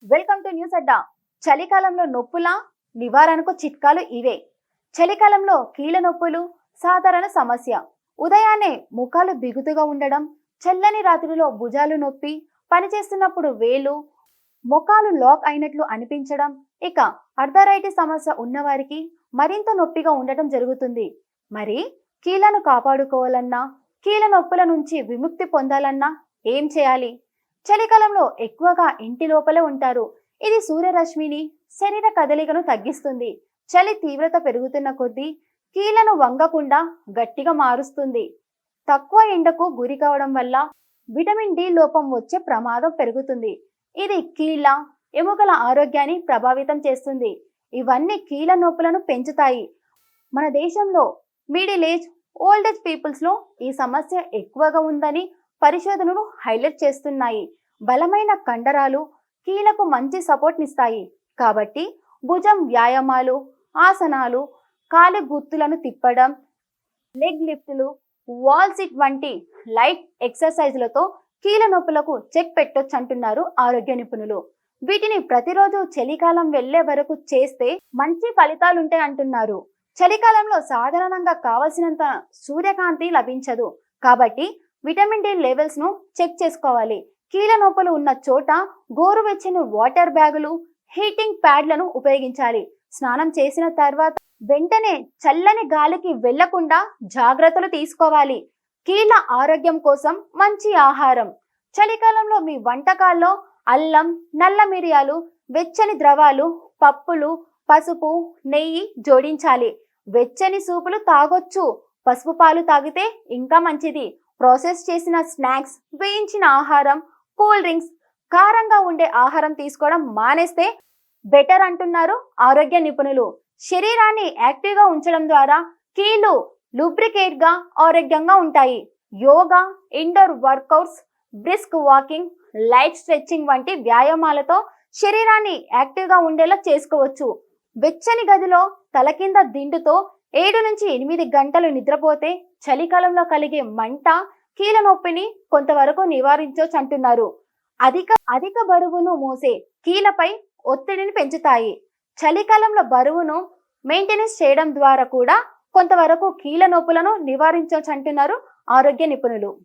Welcome to news అడ్డా. చలికాలంలో నొప్పుల నివారణకు చిట్కాలు ఇవే. చలికాలంలో కీళ్ళ నొప్పులు సాధారణ సమస్య. ఉదయాన్నే ముఖాలు బిగుతుగా ఉండడం, చల్లని రాత్రిలో భుజాలు నొప్పి, పనిచేస్తున్నప్పుడు వేలు ముఖాలు లాక్ అయినట్లు అనిపించడం, ఇక అర్థరైటిస్ సమస్య ఉన్నవారికి మరింత నొప్పిగా ఉండటం జరుగుతుంది. మరి కీళ్ళను కాపాడుకోవాలన్నా, కీళ్ళ నొప్పుల నుంచి విముక్తి పొందాలన్నా ఏం చేయాలి? చలికాలంలో ఎక్కువగా ఇంటి లోపలే ఉంటారు. ఇది సూర్యరశ్మిని, శరీర కదలికను తగ్గిస్తుంది. చలి తీవ్రత పెరుగుతున్న కొద్దీ కీళ్లను వంగకుండా గట్టిగా మారుస్తుంది. తక్కువ ఎండకు గురి కావడం వల్ల విటమిన్ డి లోపం వచ్చే ప్రమాదం పెరుగుతుంది. ఇది కీళ్ళ, ఎముకల ఆరోగ్యాన్ని ప్రభావితం చేస్తుంది. ఇవన్నీ కీళ్ళ నొప్పులను పెంచుతాయి. మన దేశంలో middle age, old age peoples లో ఈ సమస్య ఎక్కువగా ఉందని పరిశోధనలు హైలైట్ చేస్తున్నాయి. బలమైన కండరాలు కీళ్లకు మంచి సపోర్ట్ నిస్తాయి. కాబట్టి భుజం వ్యాయామాలు, ఆసనాలు, కాలి గుర్తులను తిప్పడం, లెగ్ లిఫ్ట్లు, వాల్ సిట్ వంటి లైట్ ఎక్సర్సైజ్లతో కీళ్ళ నొప్పులకు చెక్ పెట్టొచ్చు అంటున్నారు ఆరోగ్య నిపుణులు. వీటిని ప్రతిరోజు చలికాలం వెళ్లే వరకు చేస్తే మంచి ఫలితాలుంటాయి అంటున్నారు. చలికాలంలో సాధారణంగా కావలసినంత సూర్యకాంతి లభించదు. కాబట్టి విటమిన్ డి లెవెల్స్ ను చెక్ చేసుకోవాలి. కీళ్ళ నొప్పులు ఉన్న చోట గోరువెచ్చని వాటర్ బ్యాగులు, హీటింగ్ ప్యాడ్లను ఉపయోగించాలి. స్నానం చేసిన తర్వాత వెంటనే చల్లని గాలికి వెళ్లకుండా జాగ్రత్తలు తీసుకోవాలి. కీళ్ళ ఆరోగ్యం కోసం మంచి ఆహారం. చలికాలంలో మీ వంటకాల్లో అల్లం, నల్ల మిరియాలు, వెచ్చని ద్రవాలు, పప్పులు, పసుపు, నెయ్యి జోడించాలి. వెచ్చని సూపులు తాగొచ్చు. పసుపు పాలు తాగితే ఇంకా మంచిది. ప్రాసెస్ చేసిన స్నాక్స్, వేయించిన ఆహారం, కూల్ డ్రింక్స్, కారంగా ఉండే ఆహారం తీసుకోవడం మానేస్తే బెటర్ అంటున్నారు ఆరోగ్య నిపుణులు. శరీరాన్ని యాక్టివ్గా ఉంచడం ద్వారా కీళ్ళు లూబ్రికేట్ గా ఆరోగ్యంగా ఉంటాయి. Yoga, indoor workouts, brisk walking, light stretching వంటి వ్యాయామాలతో శరీరాన్ని యాక్టివ్గా ఉండేలా చేసుకోవచ్చు. వెచ్చని గదిలో తల కింద దిండుతో 7 నుంచి 8 గంటలు నిద్రపోతే చలికాలంలో కలిగే మంట, కీళ్ళ నొప్పిని కొంతవరకు నివారించవచ్చు అంటున్నారు. అధిక బరువును మోసే కీళ్ళపై ఒత్తిడిని పెంచుతాయి. చలికాలంలో బరువును మెయింటెనెన్స్ చేయడం ద్వారా కూడా కొంతవరకు కీళ్ళ నొప్పులను నివారించవచ్చు అంటున్నారు ఆరోగ్య నిపుణులు.